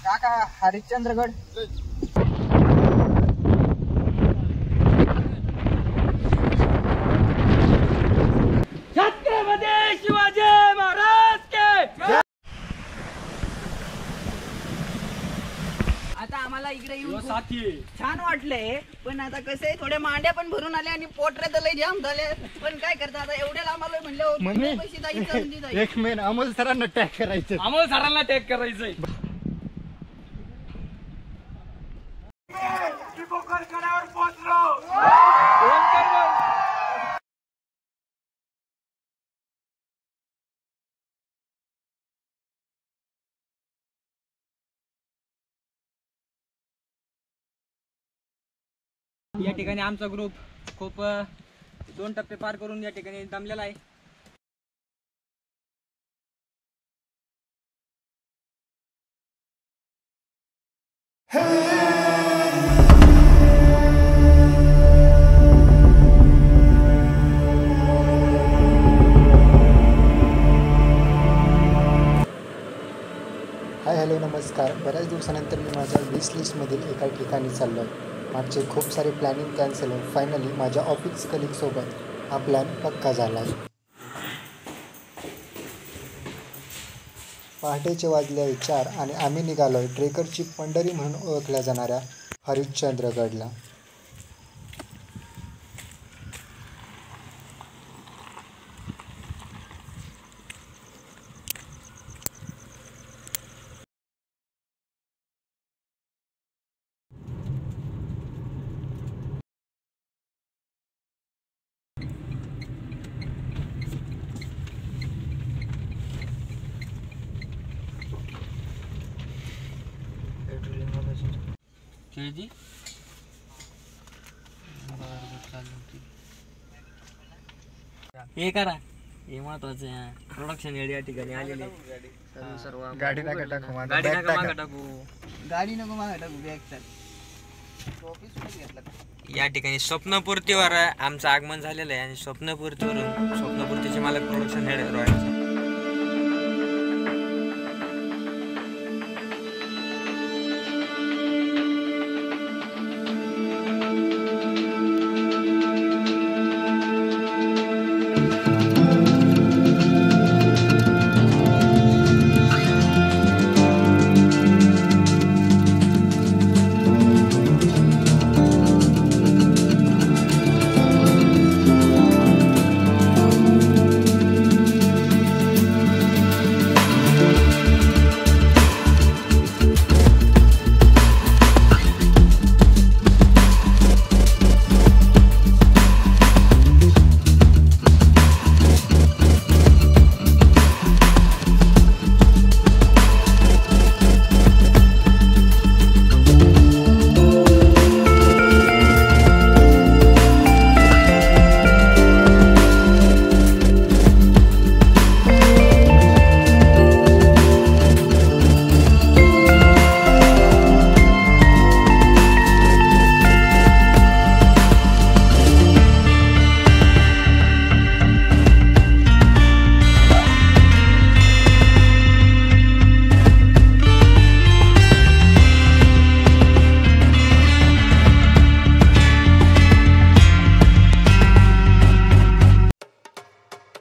काका हरिश्चंद्रगड छत्रपती शिवाजी महाराज के। आता आम्हाला इकडे येऊन छान वाटले, पण आता कसं आहे थोडे मांड्या पण भरून आले आणि पोटरे तर लय जाम झाले, पण काय करता आता एवढ्याला आम्हाला म्हणलं एक मेन अमोल सरांना टॅग करायचं, अमोल सरांना टॅग करायचंय। या ठिकाणी आमचा ग्रुप खूप 2 टप्पे पार करून या ठिकाणी दमलेला आहे। हाय हॅलो नमस्कार। बऱ्याच दिवसानंतर मी माझ्या विश लिस्टमधील एका ठिकाणी चाललो आहे। मागचे खूप सारे प्लॅनिंग कॅन्सल होऊन फायनली माझ्या ऑफिस कलिगसोबत हा प्लॅन पक्का झाला आहे। पहाटेचे वाजले आहे 4 आणि आम्ही निघालो आहे ट्रेकरची पंढरी म्हणून ओळखल्या जाणाऱ्या हरिश्चंद्रगडला। हे करा, हे महत्वाचं आहे। प्रोडक्शन या ठिकाणी आलेले सर्व गाडी नका टाकू, गाडी नका मागे टाकू, गाडी नको मागे टाकू, बॅग चाल। या ठिकाणी स्वप्नपूर्तीवर आमचं आगमन झालेलं आहे आणि स्वप्नपूर्तीचे मालक प्रोडक्शन हेड रॉयल।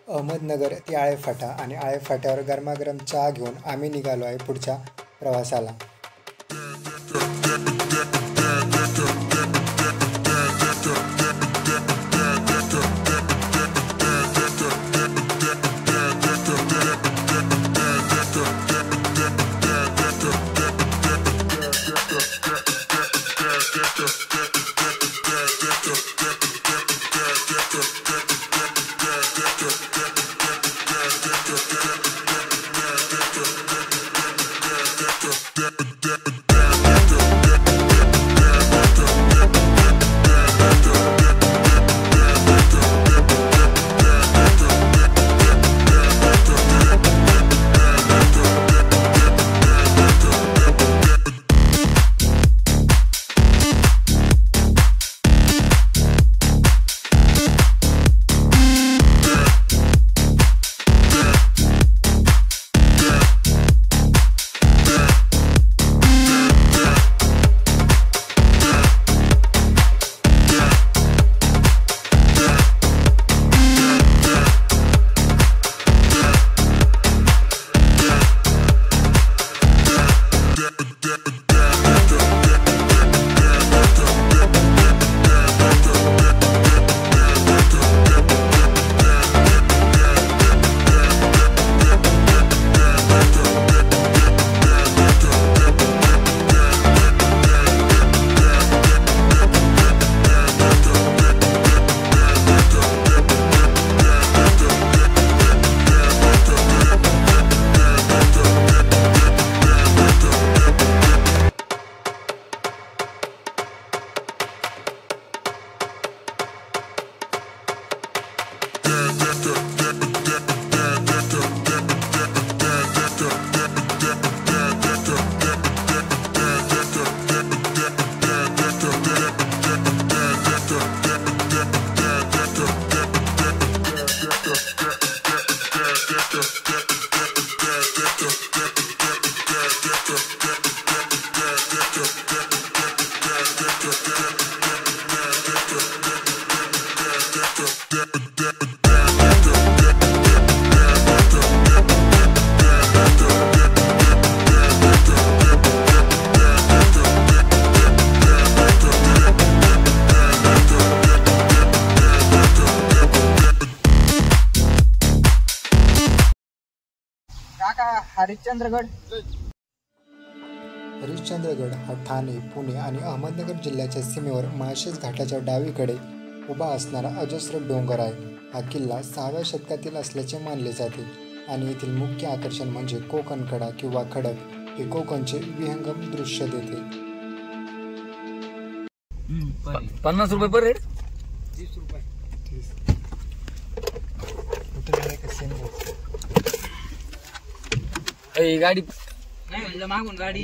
अहमदनगर ते आळेफाटा आणि आळेफाट्यावर गरमागरम चहा घेऊन आम्ही निघालो आहे पुढच्या प्रवासाला। Yeah. काका हरिश्चंद्रगड. हरिश्चंद्रगड हा ठाणे, पुणे आणि अहमदनगर जिल्ह्याच्या सीमेवर माळशेज घाटाच्या डावीकडे उभा असणारा अजस्र डोंगर आहे. हा किल्ला 6व्या शतकातील असल्याचे मानले जाते आणि येथील मुख्य आकर्षण म्हणजे कोकण कडा किंवा खडक हे कोकणचे विहंगम दृश्य देते. 50 रुपये पर रेट. 30 रुपये. गाडी नाही म्हणलं मागून गाडी.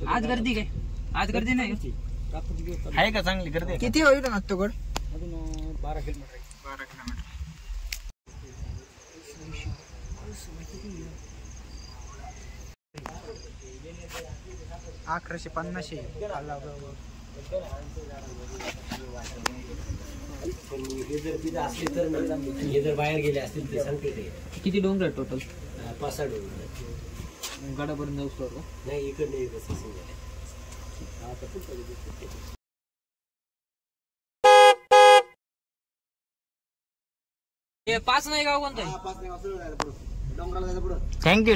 आज गर्दी काय? आज गर्दी नाही. आहे का चांगली गर्दी? किती होईल ना तो गड? अजून 12 किलोमीटर. 1150. बाहेर गेले असतील ते सांगते ते. किती डोंगर आहे टोटल? 5-6 डोंगर गडापर्यंत जाऊ शकतो. नाही, इकडे हे 5 नाही गाव कोणतं? डोंगराला जायचं पुढं. थँक्यू.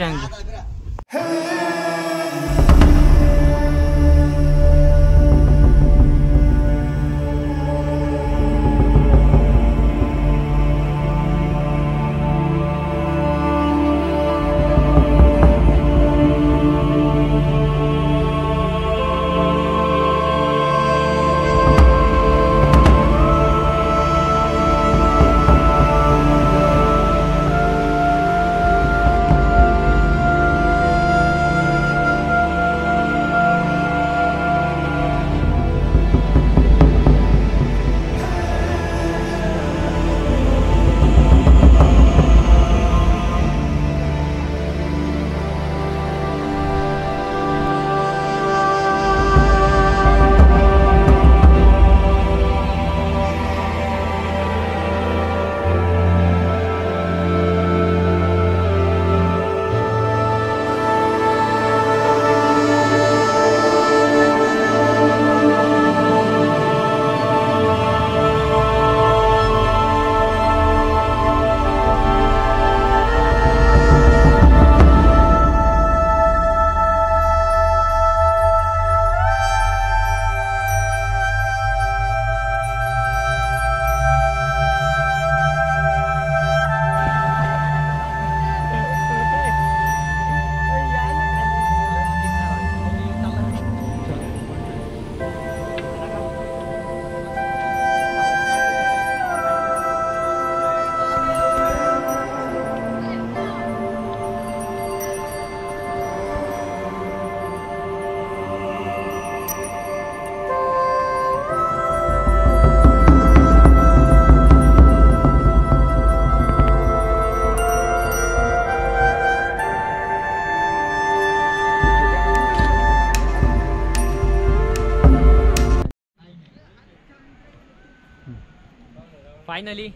फायनली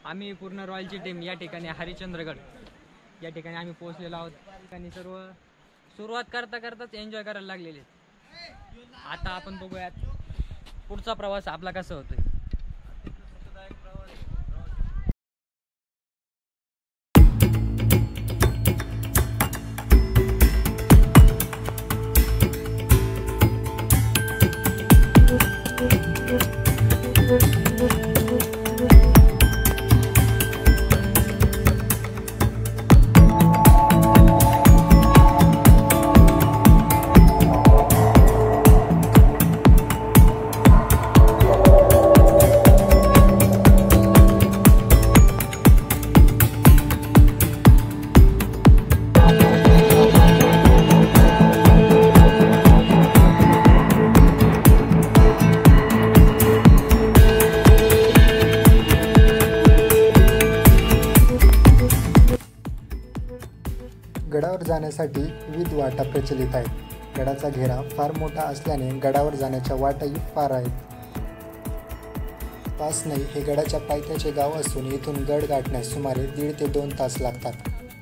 आम्ही पूर्ण रॉयलची टीम या ठिकाणी हरिश्चंद्रगड या ठिकाणी आम्ही पोहोचलेलो आहोत. ठिकाणी सर्व सुरुवात करताच एन्जॉय करायला लागलेले. आता आपण बघूयात पुढचा प्रवास आपला कसा होतोय. गडावर जाण्यासाठी विविध वाटा प्रचलित आहेत. गडाचा घेरा फार मोठा असल्याने गडावर जाण्याच्या वाटाही फार आहेत. पासनई हे गडाच्या पायथ्याचे गाव असून येथून गड गाठण्यास सुमारे 1.5 ते 2 तास लागतात.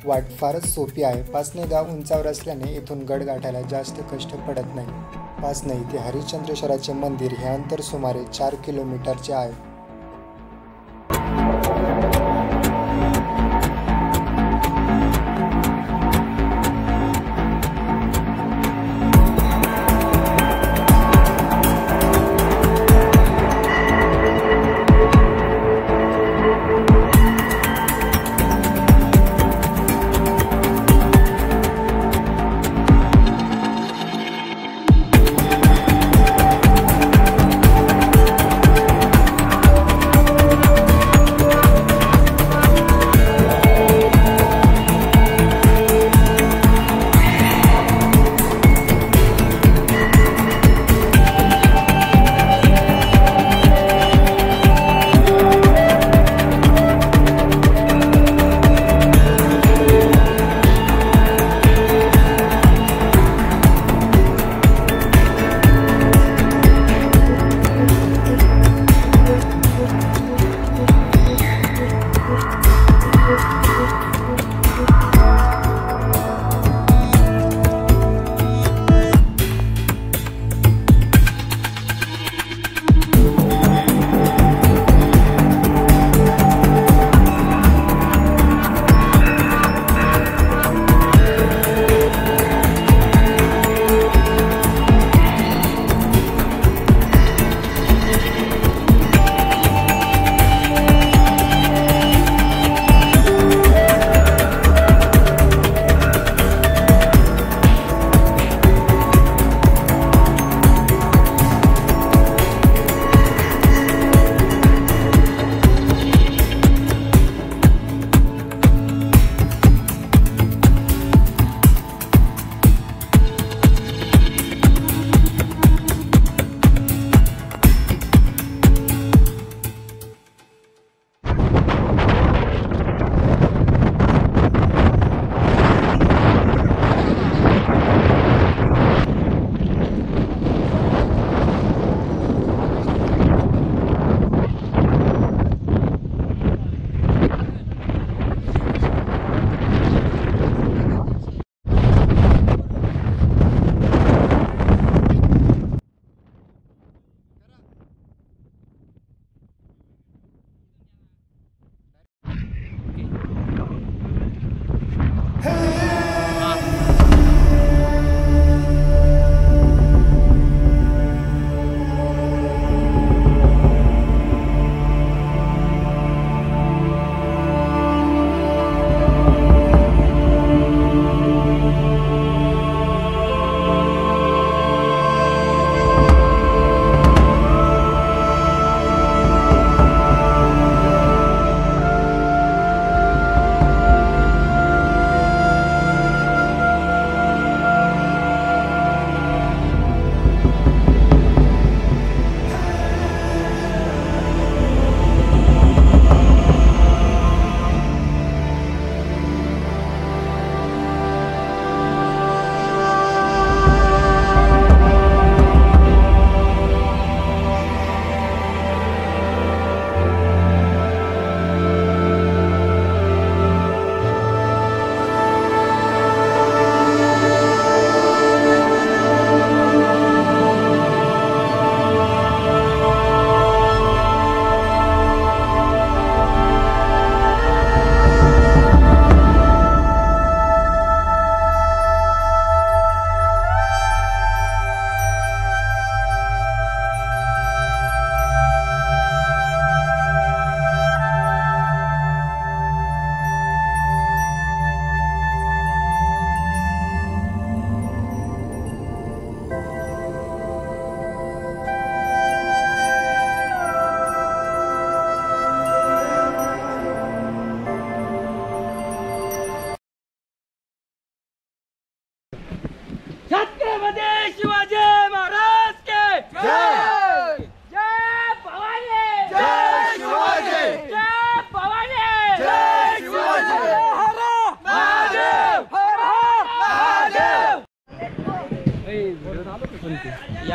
वाट फारच सोपी आहे. पासनई गाव उंचावर असल्याने येथून गड गाठायला जास्त कष्ट पडत नाही. पासनई ते हरिश्चंद्रेश्वराचे मंदिर हे अंतर सुमारे 4 किलोमीटरचे आहे.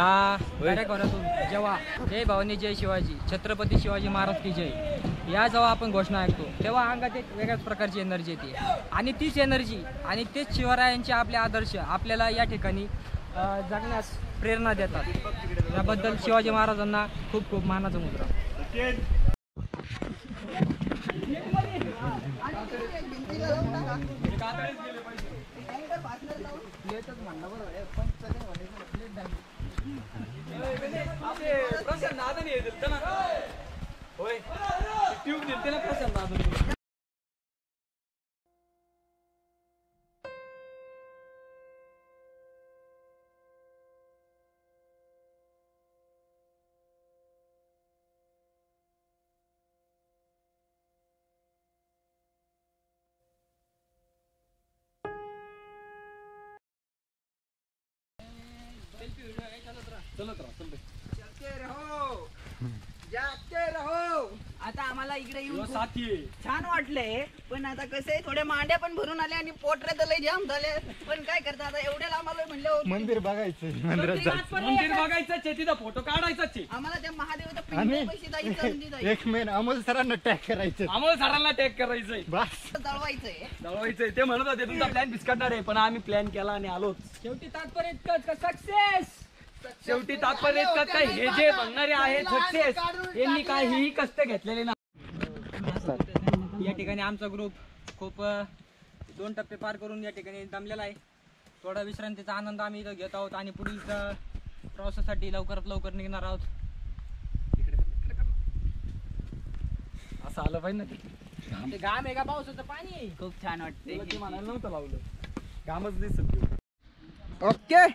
या दऱ्याखोऱ्यातून जेव्हा जय भवानी जय शिवाजी छत्रपती शिवाजी महाराज की जय या जेव्हा आपण घोषणा ऐकतो तेव्हा अंगात एक वेगळ्याच प्रकारची एनर्जी येते आणि तीच एनर्जी आणि तेच शिवरायांचे आपले आदर्श आपल्याला या ठिकाणी जगण्यास प्रेरणा देतात। याबद्दल शिवाजी महाराजांना खूप खूप मानाचा मुद्रा। आता आम्हाला इकडे येऊन छान वाटले, पण आता कसं आहे थोड्या मांड्या पण भरून आल्या आणि पोटरे तर लय जाम झाले, पण काय करता आता एवढ्याला आम्हाला म्हणलं मंदिर बघायचं मंदिर बघायचं तिथं फोटो काढायचा आम्हाला त्या महादेवाच्या पिंडीला पैसे जायचं म्हणजे जायचं. एक मेन अमोल सरांना टॅग करायचं आम्हाला सरांना टॅग करायचंय बस जळवायचंय. दळवायचंय ते म्हणत होते तुमचा प्लॅन बिस्कटणार आहे पण आम्ही प्लॅन केला आणि आलो। शेवटी तात्पर्य इतकंच का सक्सेस शेवटी तात्पर्य इतकंच काय हे जे म्हणणारे आहेत सक्सेस यांनी काहीही कष्ट घेतलेले ना। या ठिकाणी आमचा ग्रुप खूप 2 टप्पे पार करून या ठिकाणी दमलेला आहे। थोडा विश्रांतीचा आनंद आम्ही इथं घेत आहोत आणि पुढील प्रवासासाठी लवकरात लवकर निघणार आहोत। असं आलं पाहिजे ना ते घाम आहे का पावसाचं पाणी खूप छान वाटते. ते म्हणायला नव्हतं लावलं घामच दिसत। ओके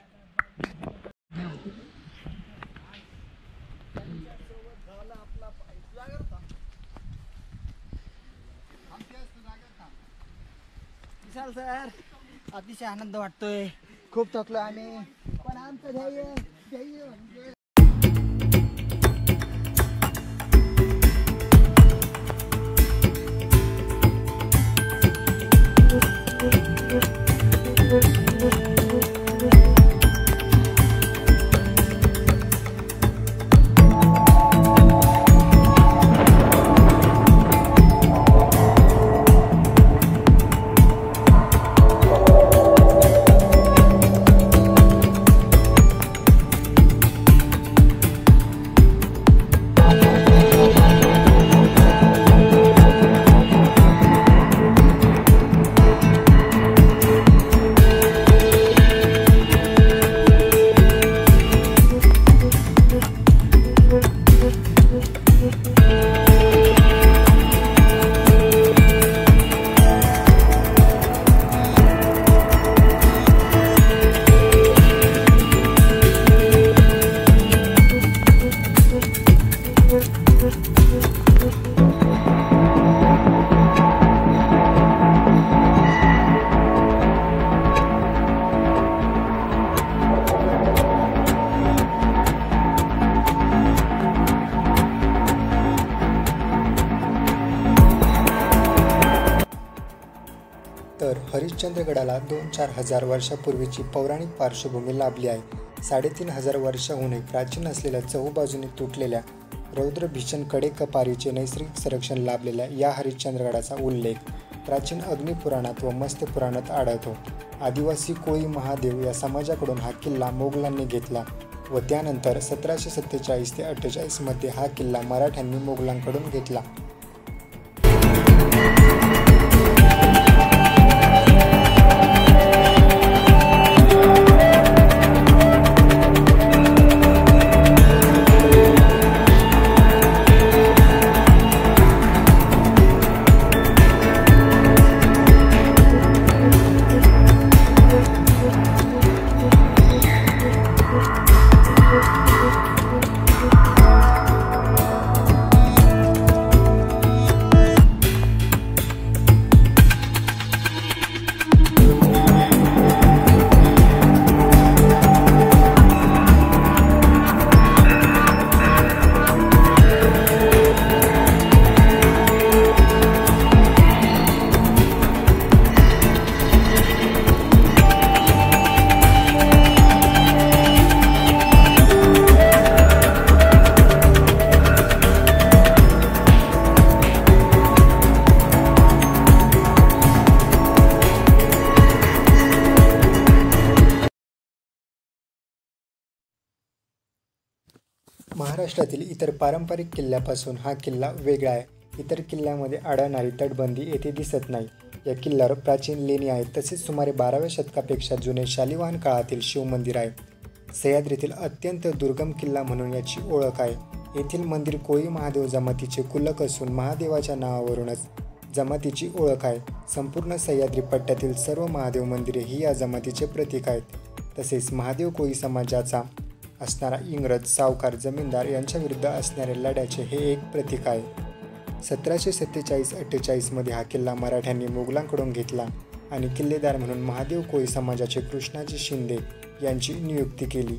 विशाल सर अतिशय आनंद वाटतोय, खूप थकलो आम्ही, पण आमचं ध्येय म्हणजे तर हरिश्चंद्रगडाला 2-4 हजार वर्षापूर्वीची पौराणिक पार्श्वभूमी लाभली आहे. 3500 वर्षाहूनही प्राचीन असलेल्या चहूबाजूने तुटलेल्या रौद्र भीषण कडेकपारीचे नैसर्गिक संरक्षण लाभलेल्या या हरिश्चंद्रगडाचा उल्लेख प्राचीन अग्निपुराणात व मत्स्य पुराणात आढळतो. आदिवासी कोळी महादेव या समाजाकडून हा किल्ला मोगलांनी घेतला व त्यानंतर 1747 ते 48 मध्ये हा किल्ला मराठ्यांनी मोगलांकडून घेतला. महाराष्ट्रातील इतर पारंपरिक किल्ल्यापासून हा किल्ला वेगळा आहे. इतर किल्ल्यामध्ये आढळणारी तटबंदी येथे दिसत नाही. या किल्ल्यावर प्राचीन लेणी आहेत, तसेच सुमारे 12व्या शतकापेक्षा जुने शालिवाहन काळातील शिवमंदिर आहे. सह्याद्रीतील अत्यंत दुर्गम किल्ला म्हणून याची ओळख आहे. येथील मंदिर कोळी महादेव जमातीचे कुलक असून महादेवाच्या नावावरूनच जमातीची ओळख आहे. संपूर्ण सह्याद्री पट्ट्यातील सर्व महादेव मंदिरे ही या जमातीचे प्रतीक आहेत. तसेच महादेव कोळी समाजाचा असणारा इंग्रज, सावकार, जमीनदार यांच्याविरुद्ध असणाऱ्या लढ्याचे हे एक प्रतीक आहे. 1747-48 मध्ये हा किल्ला मराठ्यांनी मोगलांकडून घेतला आणि किल्लेदार म्हणून महादेव कोळी समाजाचे कृष्णाजी शिंदे यांची नियुक्ती केली.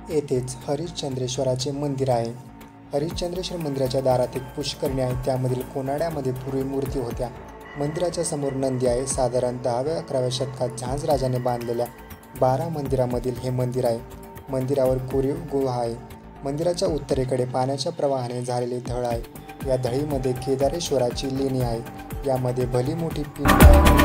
येथेच हरिश्चंद्रेश्वराचे मंदिर आहे. हरिश्चंद्रेश्वर मंदिराच्या दारात एक पुष्करणी आहे. त्यामधील कोनाड्यामध्ये पूर्वी मूर्ती होत्या. मंदिराच्या समोर नंदी आहे. साधारण 10व्या-11व्या शतकात झांजराजाने बांधलेल्या 12 मंदिरामधील हे मंदिर आहे. मंदिरावर कोरीव गुहा आहे. मंदिराच्या उत्तरेकडे पाण्याच्या प्रवाहाने झालेले धळ आहे. या धळीमध्ये केदारेश्वराची लेणी आहे. यामध्ये भली मोठी पिंड आहे.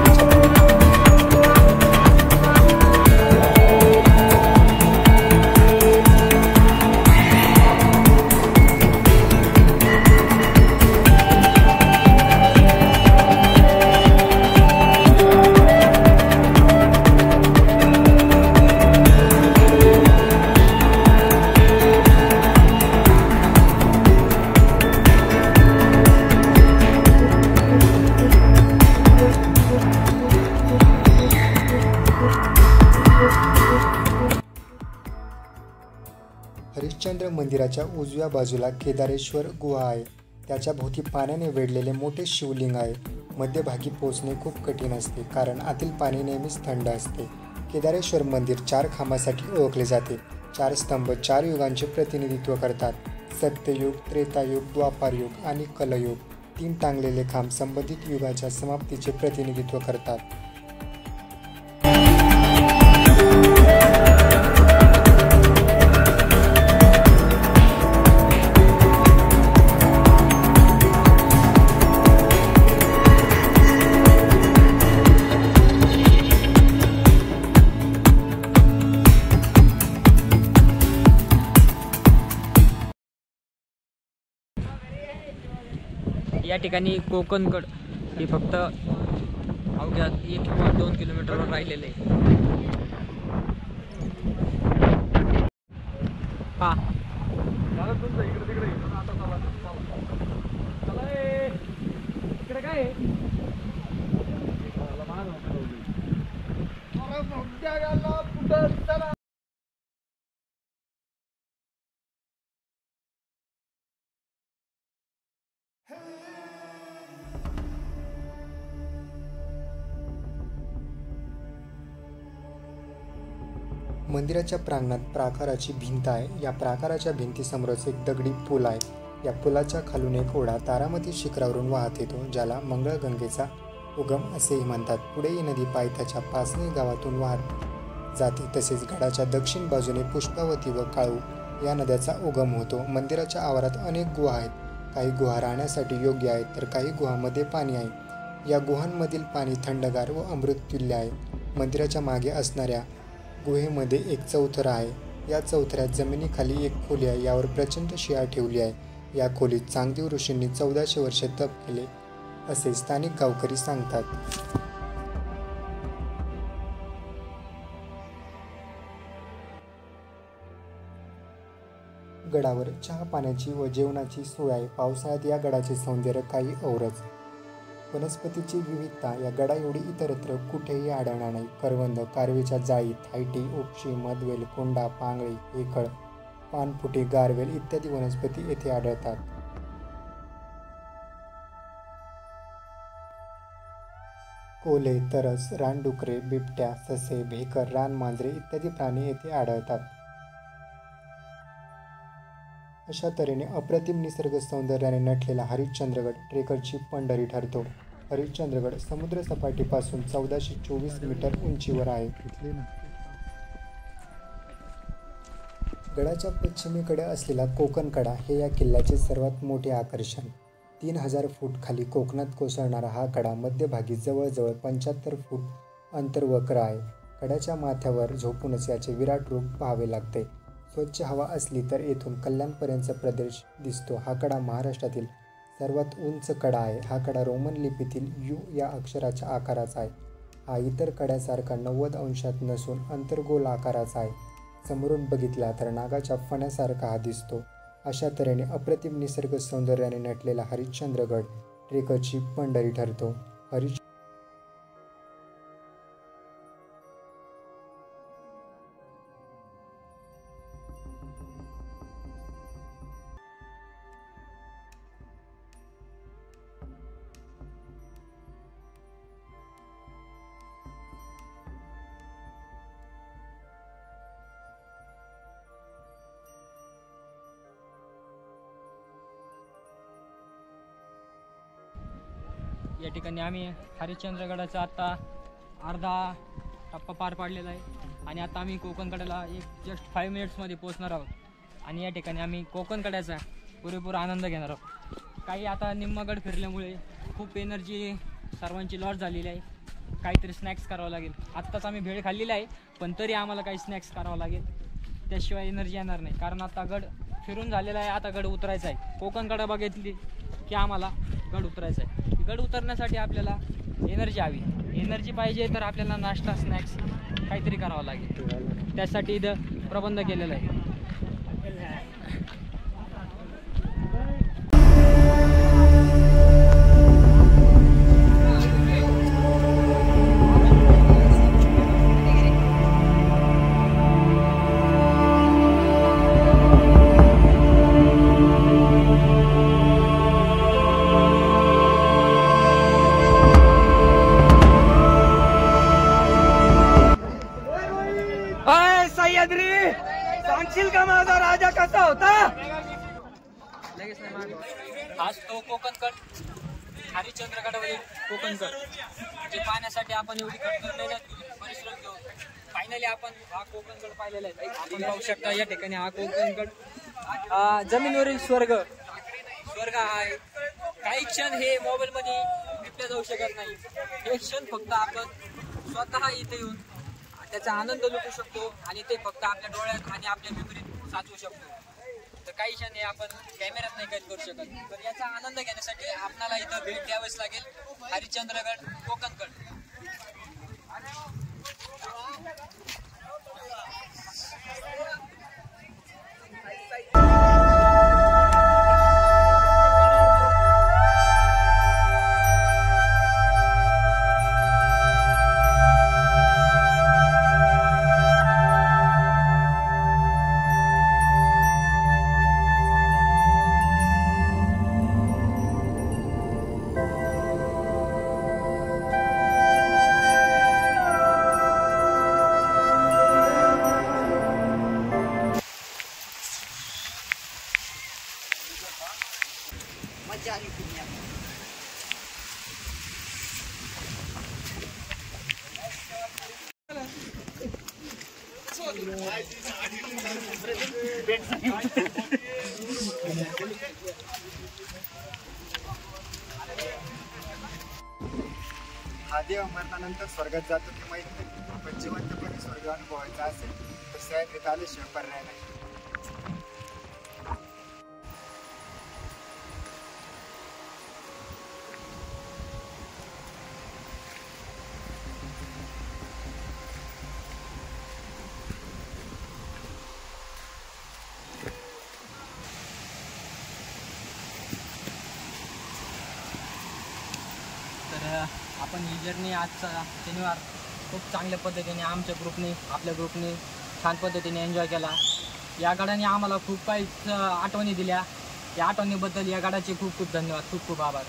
हरिश्चंद्र मंदिराच्या उजव्या बाजूला केदारेश्वर गुहा आहे. त्याच्या भोवती पाण्याने वेढलेले मोठे शिवलिंग आहे. मध्यभागी पोहोचणे खूप कठीण असते, कारण आतील पाणी नेहमीच थंड असते. केदारेश्वर मंदिर 4 खांबासाठी ओळखले जाते. 4 स्तंभ 4 युगांचे प्रतिनिधित्व करतात. सत्ययुग, त्रेतायुग, द्वापारयुग आणि कलयुग. 3 टांगलेले खांब संबंधित युगाच्या समाप्तीचे प्रतिनिधित्व करतात. या ठिकाणी कोकणगड हे फक्त अवघ्या 1 किंवा 2 किलोमीटरवर राहिलेले आहे. मंदिराच्या प्रांगणात प्राकाराची भिंत आहे. या प्राकाराच्या भिंतीसमोरच एक दगडी पूल आहे. या पुलाच्या खालून एक ओढा तारामती शिखरावरून वाहत येतो, ज्याला मंगळगंगेचा उगम असेही म्हणतात. पुढे ही नदी पायथ्याच्या पाचने गावातून वाहत जाते. तसेच गडाच्या दक्षिण बाजूने पुष्पावती व काळू या नद्याचा उगम होतो. मंदिराच्या आवारात अनेक गुहा आहेत. काही गुहा राहण्यासाठी योग्य आहेत, तर काही गुहांमध्ये पाणी आहे. या गुहांमधील पाणी थंडगार व अमृततुल्य आहे. मंदिराच्या मागे असणाऱ्या गुहेमध्ये एक चौथरा आहे. या चौथऱ्यात जमिनीखाली एक खोली आहे. यावर प्रचंड शिळा ठेवली आहे. या खोलीत चांगदेव ऋषींनी 1400 वर्षे तप केले असे स्थानिक गावकरी सांगतात. गडावर चहा पाण्याची व जेवणाची सोय आहे. पावसाळ्यात या गडाचे सौंदर्य काही औरच. वनस्पतीची विविधता या गडा एवढी इतरत्र कुठेही आढळणार नाही. करवंद, कारवीच्या जाळी, थायटी, उपशी, मधवेल, कोंडा, पांगळी, हेकळ, पानफुटे, गारवेल इत्यादी वनस्पती येथे आढळतात. कोल्हे, तरस, रानडुकरे, बिबट्या, ससे, भेकर, रानमांजरे इत्यादी प्राणी येथे आढळतात. अशा तऱ्हेने अप्रतिम निसर्ग सौंदर्याने नटलेला हरिश्चंद्रगड ट्रेकरची पंढरी ठरतो. हरिश्चंद्रगड समुद्रसपाटीपासून 1424 मीटर उंचीवर आहे. गडाच्या पश्चिमेकडे असलेला कोकण कडा हे या किल्ल्याचे सर्वात मोठे आकर्षण. 3000 फूट खाली कोकणात कोसळणारा हा कडा मध्यभागी जवळजवळ 75 फूट अंतर वक्र आहे. कड्याच्या माथ्यावर झोपूनच याचे विराट रूप पाहावे लागते. स्वच्छ हवा असली तर येथून कल्याणपर्यंतचा प्रदेश दिसतो. हा कडा महाराष्ट्रातील सर्वात उंच कडा आहे. हा कडा रोमन लिपीतील यू या अक्षराच्या आकाराचा आहे. हा इतर कड्यासारखा 90 अंशात नसून अंतर्गोल आकाराचा आहे. समोरून बघितला तर नागाच्या फण्यासारखा हा दिसतो. अशा तऱ्हेने अप्रतिम निसर्ग सौंदर्याने नटलेला हरिश्चंद्रगड ट्रेकरची पंढरी ठरतो. या ठिकाणी आम्ही हरिश्चंद्रगडाचा आता अर्धा टप्पा पार पाडलेला आहे आणि आता आम्ही कोकणकड्याला जस्ट 5 मिनिट्समध्ये पोहोचणार आहोत. आणि या ठिकाणी आम्ही कोकणकड्याचा पुरेपूर आनंद घेणार आहोत. काही आता निम्मागड फिरल्यामुळे खूप एनर्जी सर्वांची लॉस झालेली आहे. काहीतरी स्नॅक्स करावं लागेल. आत्ताच आम्ही भेळ खाल्लेली आहे पण तरी आम्हाला काही स्नॅक्स करावं लागेल. त्याशिवाय एनर्जी येणार नाही. कारण आता गड फिरून झालेला आहे. आता गड उतरायचा आहे. कोकणकडा बघितली की आम्हाला गड उतरायचा आहे. गड उतरण्यासाठी आपल्याला एनर्जी हवी. एनर्जी पाहिजे तर आपल्याला नाश्ता स्नॅक्स काहीतरी करावं लागेल. त्यासाठी इथं प्रबंध केलेला आहे. सांगशील का माझा राजा कसा होता? आज तो कोकणकड हरिश्चंद्रगडावरील कोकणकड जे पाहण्यासाठी आपण एवढी परिश्रम घेऊ. फायनली आपण हा कोकणकड पाहिलेला आहे. आपण पाहू शकता या ठिकाणी हा कोकणकड जमिनीवरील स्वर्ग आहे. काही क्षण हे मोबाईल मध्ये टिपले जाऊ शकत नाही. हे क्षण फक्त आपण स्वतः इथे येऊन त्याचा आनंद लुटू शकतो आणि ते फक्त आपल्या डोळ्यात आणि आपल्या मेमरीत साचवू शकतो. तर काही क्षण हे आपण कॅमेऱ्यात नाही कैद करू शकत. तर याचा आनंद घेण्यासाठी आपल्याला इथं भेट द्यावीच लागेल. हरिश्चंद्रगड कोकणकड. मजा आली पुण्यात. हा देव मरणानंतर स्वर्गात जातो की माहित नाही, पण जिवंतपणे स्वर्ग अनुभवायचा असेल तर सह्याद्रीत आल्याशिवाय पर्याय नाही. तर आपण ही जर्नी आजचा शनिवार खूप चांगल्या पद्धतीने आमच्या ग्रुपने आपल्या ग्रुपने छान पद्धतीने एन्जॉय केला. या गडाने आम्हाला खूप काही आठवणी दिल्या. या आठवणीबद्दल या गडाचे खूप खूप धन्यवाद. खूप खूप आभार.